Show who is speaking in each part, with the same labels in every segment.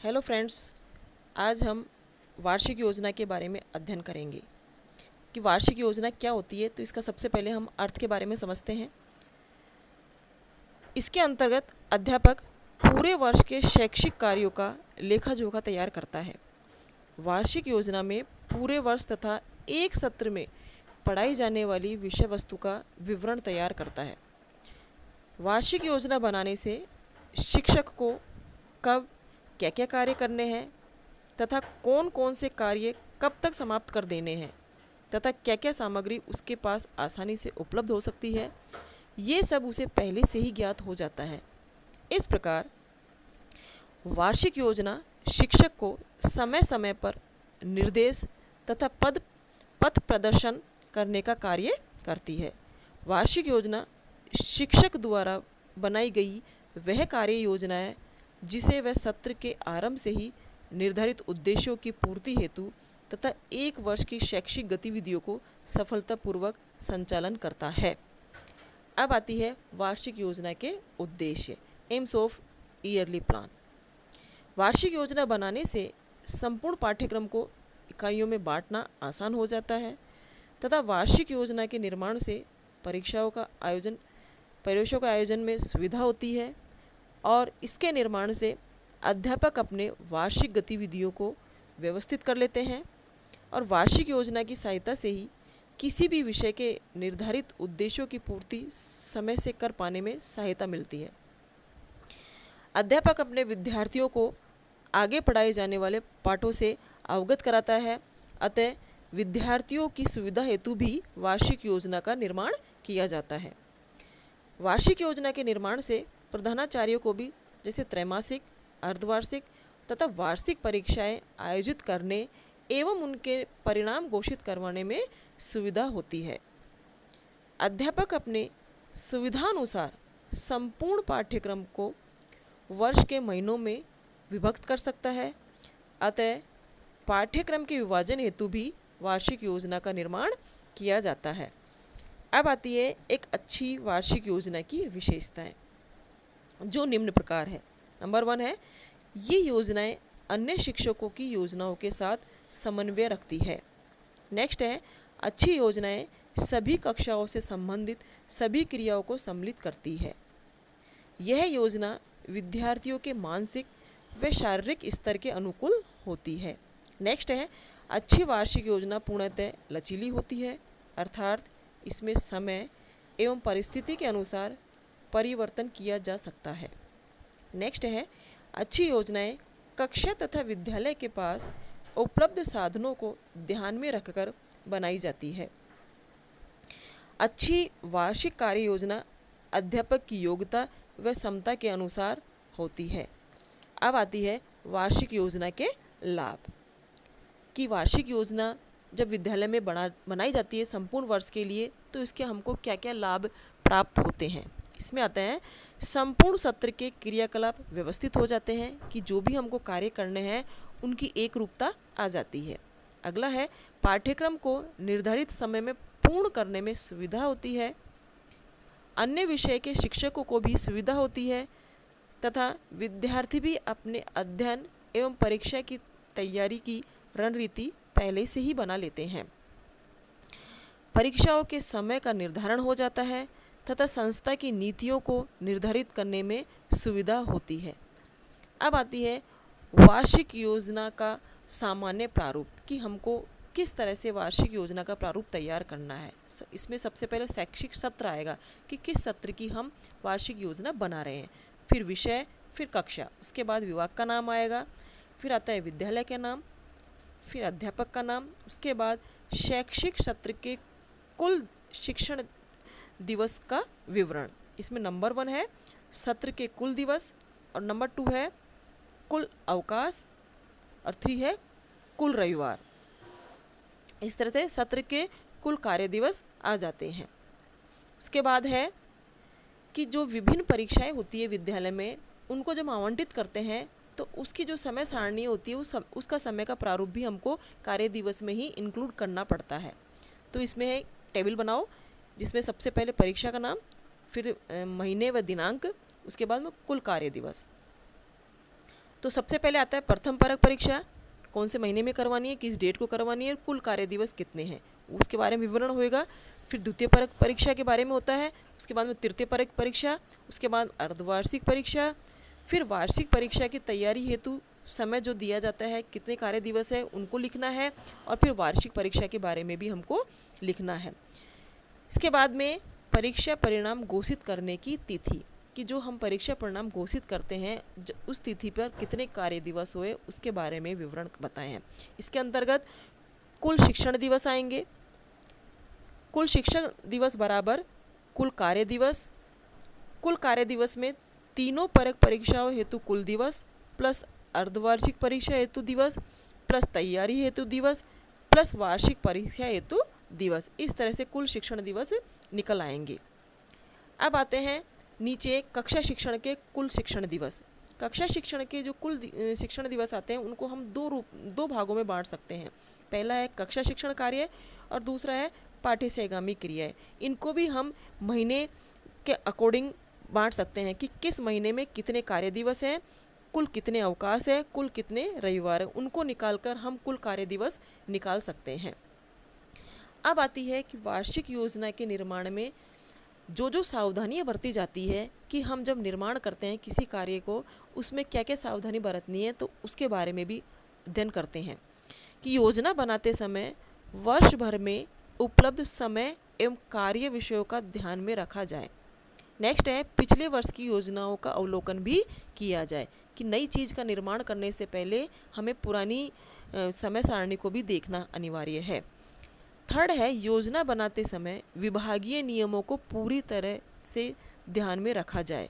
Speaker 1: Hello friends, आज हम वार्षिक योजना के बारे में अध्ययन करेंगे कि वार्षिक योजना क्या होती है। तो इसका सबसे पहले हम अर्थ के बारे में समझते हैं। इसके अंतर्गत अध्यापक पूरे वर्ष के शैक्षिक कार्यों का लेखा जोखा तैयार करता है। वार्षिक योजना में पूरे वर्ष तथा एक सत्र में पढ़ाई जाने वाली विषय वस्तु का विवरण तैयार करता है। वार्षिक योजना बनाने से शिक्षक को कब क्या क्या कार्य करने हैं तथा कौन कौन से कार्य कब तक समाप्त कर देने हैं तथा क्या क्या सामग्री उसके पास आसानी से उपलब्ध हो सकती है, ये सब उसे पहले से ही ज्ञात हो जाता है। इस प्रकार वार्षिक योजना शिक्षक को समय समय पर निर्देश तथा पथ प्रदर्शन करने का कार्य करती है। वार्षिक योजना शिक्षक द्वारा बनाई गई वह कार्य योजना है जिसे वह सत्र के आरंभ से ही निर्धारित उद्देश्यों की पूर्ति हेतु तथा एक वर्ष की शैक्षिक गतिविधियों को सफलतापूर्वक संचालन करता है। अब आती है वार्षिक योजना के उद्देश्य, एम्स ऑफ ईयरली प्लान। वार्षिक योजना बनाने से संपूर्ण पाठ्यक्रम को इकाइयों में बांटना आसान हो जाता है तथा वार्षिक योजना के निर्माण से परीक्षाओं का आयोजन में सुविधा होती है और इसके निर्माण से अध्यापक अपने वार्षिक गतिविधियों को व्यवस्थित कर लेते हैं और वार्षिक योजना की सहायता से ही किसी भी विषय के निर्धारित उद्देश्यों की पूर्ति समय से कर पाने में सहायता मिलती है। अध्यापक अपने विद्यार्थियों को आगे पढ़ाए जाने वाले पाठों से अवगत कराता है, अतः विद्यार्थियों की सुविधा हेतु भी वार्षिक योजना का निर्माण किया जाता है। वार्षिक योजना के निर्माण से प्रधानाचार्यों को भी जैसे त्रैमासिक, अर्धवार्षिक तथा वार्षिक परीक्षाएं आयोजित करने एवं उनके परिणाम घोषित करवाने में सुविधा होती है। अध्यापक अपने सुविधानुसार संपूर्ण पाठ्यक्रम को वर्ष के महीनों में विभक्त कर सकता है, अतः पाठ्यक्रम के विभाजन हेतु भी वार्षिक योजना का निर्माण किया जाता है। अब आती है एक अच्छी वार्षिक योजना की विशेषताएं, जो निम्न प्रकार है। नंबर 1 है, ये योजनाएं अन्य शिक्षकों की योजनाओं के साथ समन्वय रखती है। नेक्स्ट है, अच्छी योजनाएं सभी कक्षाओं से संबंधित सभी क्रियाओं को सम्मिलित करती है। यह योजना विद्यार्थियों के मानसिक व शारीरिक स्तर के अनुकूल होती है। नेक्स्ट है, अच्छी वार्षिक योजना पूर्णतः लचीली होती है, अर्थात इसमें समय एवं परिस्थिति के अनुसार परिवर्तन किया जा सकता है। नेक्स्ट है, अच्छी योजनाएं कक्षा तथा विद्यालय के पास उपलब्ध साधनों को ध्यान में रखकर बनाई जाती है। अच्छी वार्षिक कार्य योजना अध्यापक की योग्यता व क्षमता के अनुसार होती है। अब आती है वार्षिक योजना के लाभ, कि वार्षिक योजना जब विद्यालय में बनाई जाती है संपूर्ण वर्ष के लिए, तो इसके हमको क्या क्या लाभ प्राप्त होते हैं। इसमें आता है, संपूर्ण सत्र के क्रियाकलाप व्यवस्थित हो जाते हैं कि जो भी हमको कार्य करने हैं उनकी एक रूपता आ जाती है। अगला है, पाठ्यक्रम को निर्धारित समय में पूर्ण करने में सुविधा होती है। अन्य विषय के शिक्षकों को भी सुविधा होती है तथा विद्यार्थी भी अपने अध्ययन एवं परीक्षा की तैयारी की रणनीति पहले से ही बना लेते हैं। परीक्षाओं के समय का निर्धारण हो जाता है तथा संस्था की नीतियों को निर्धारित करने में सुविधा होती है। अब आती है वार्षिक योजना का सामान्य प्रारूप, कि हमको किस तरह से वार्षिक योजना का प्रारूप तैयार करना है। इसमें सबसे पहले शैक्षिक सत्र आएगा कि किस सत्र की हम वार्षिक योजना बना रहे हैं, फिर विषय, फिर कक्षा, उसके बाद विभाग का नाम आएगा, फिर आता है विद्यालय का नाम, फिर अध्यापक का नाम, उसके बाद शैक्षिक सत्र के कुल शिक्षण दिवस का विवरण। इसमें नंबर 1 है सत्र के कुल दिवस और नंबर 2 है कुल अवकाश और 3 है कुल रविवार। इस तरह से सत्र के कुल कार्य दिवस आ जाते हैं। उसके बाद है कि जो विभिन्न परीक्षाएं होती है विद्यालय में, उनको जब आवंटित करते हैं तो उसकी जो समय सारणी होती है उसका समय का प्रारूप भी हमको कार्य दिवस में ही इंक्लूड करना पड़ता है। तो इसमें है टेबल बनाओ जिसमें सबसे पहले परीक्षा का नाम, फिर महीने व दिनांक, उसके बाद में कुल कार्य दिवस। तो सबसे पहले आता है प्रथम परक परीक्षा, कौन से महीने में करवानी है, किस डेट को करवानी है, कुल कार्य दिवस कितने हैं, उसके बारे में विवरण होएगा। फिर द्वितीय परक परीक्षा के बारे में होता है, उसके बाद में तृतीय परक परीक्षा, उसके बाद अर्धवार्षिक परीक्षा, फिर वार्षिक परीक्षा की तैयारी हेतु समय जो दिया जाता है, कितने कार्य दिवस है उनको लिखना है, और फिर वार्षिक परीक्षा के बारे में भी हमको लिखना है। इसके बाद में परीक्षा परिणाम घोषित करने की तिथि, कि जो हम परीक्षा परिणाम घोषित करते हैं उस तिथि पर कितने कार्य दिवस हुए उसके बारे में विवरण बताए हैं। इसके अंतर्गत कुल शिक्षण दिवस आएंगे, कुल शिक्षण दिवस बराबर कुल कार्य दिवस, कुल कार्य दिवस में तीनों परक परीक्षाओं हेतु कुल दिवस प्लस अर्धवार्षिक परीक्षा हेतु दिवस प्लस तैयारी हेतु दिवस प्लस वार्षिक परीक्षा हेतु दिवस, इस तरह से कुल शिक्षण दिवस निकल आएंगे। अब आते हैं नीचे कक्षा शिक्षण के कुल शिक्षण दिवस। कक्षा शिक्षण के जो कुल शिक्षण दिवस आते हैं उनको हम दो भागों में बांट सकते हैं। पहला है कक्षा शिक्षण कार्य और दूसरा है पाठ्य सहगामी क्रियाएं। इनको भी हम महीने के अकॉर्डिंग बांट सकते हैं कि किस महीने में कितने कार्य दिवस हैं, कुल कितने अवकाश है, कुल कितने रविवार है, उनको निकालकर हम कुल कार्य दिवस निकाल सकते हैं। अब आती है कि वार्षिक योजना के निर्माण में जो सावधानियां बरती जाती है कि हम जब निर्माण करते हैं किसी कार्य को उसमें क्या क्या सावधानी बरतनी है, तो उसके बारे में भी अध्ययन करते हैं कि योजना बनाते समय वर्ष भर में उपलब्ध समय एवं कार्य विषयों का ध्यान में रखा जाए। नेक्स्ट है पिछले वर्ष की योजनाओं का अवलोकन भी किया जाए, कि नई चीज़ का निर्माण करने से पहले हमें पुरानी समय सारणी को भी देखना अनिवार्य है। थर्ड है योजना बनाते समय विभागीय नियमों को पूरी तरह से ध्यान में रखा जाए।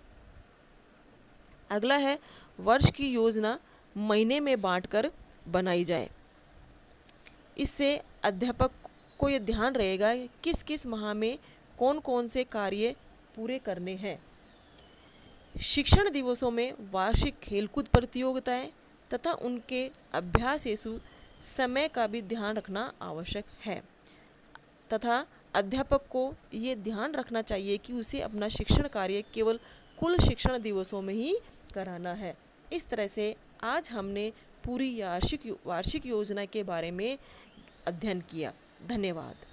Speaker 1: अगला है वर्ष की योजना महीने में बांटकर बनाई जाए। इससे अध्यापक को ये ध्यान रहेगा कि किस किस माह में कौन कौन से कार्य पूरे करने हैं। शिक्षण दिवसों में वार्षिक खेलकूद प्रतियोगिताएं तथा उनके अभ्यास हेतु समय का भी ध्यान रखना आवश्यक है, तथा अध्यापक को ये ध्यान रखना चाहिए कि उसे अपना शिक्षण कार्य केवल कुल शिक्षण दिवसों में ही कराना है। इस तरह से आज हमने पूरी वार्षिक योजना के बारे में अध्ययन किया। धन्यवाद।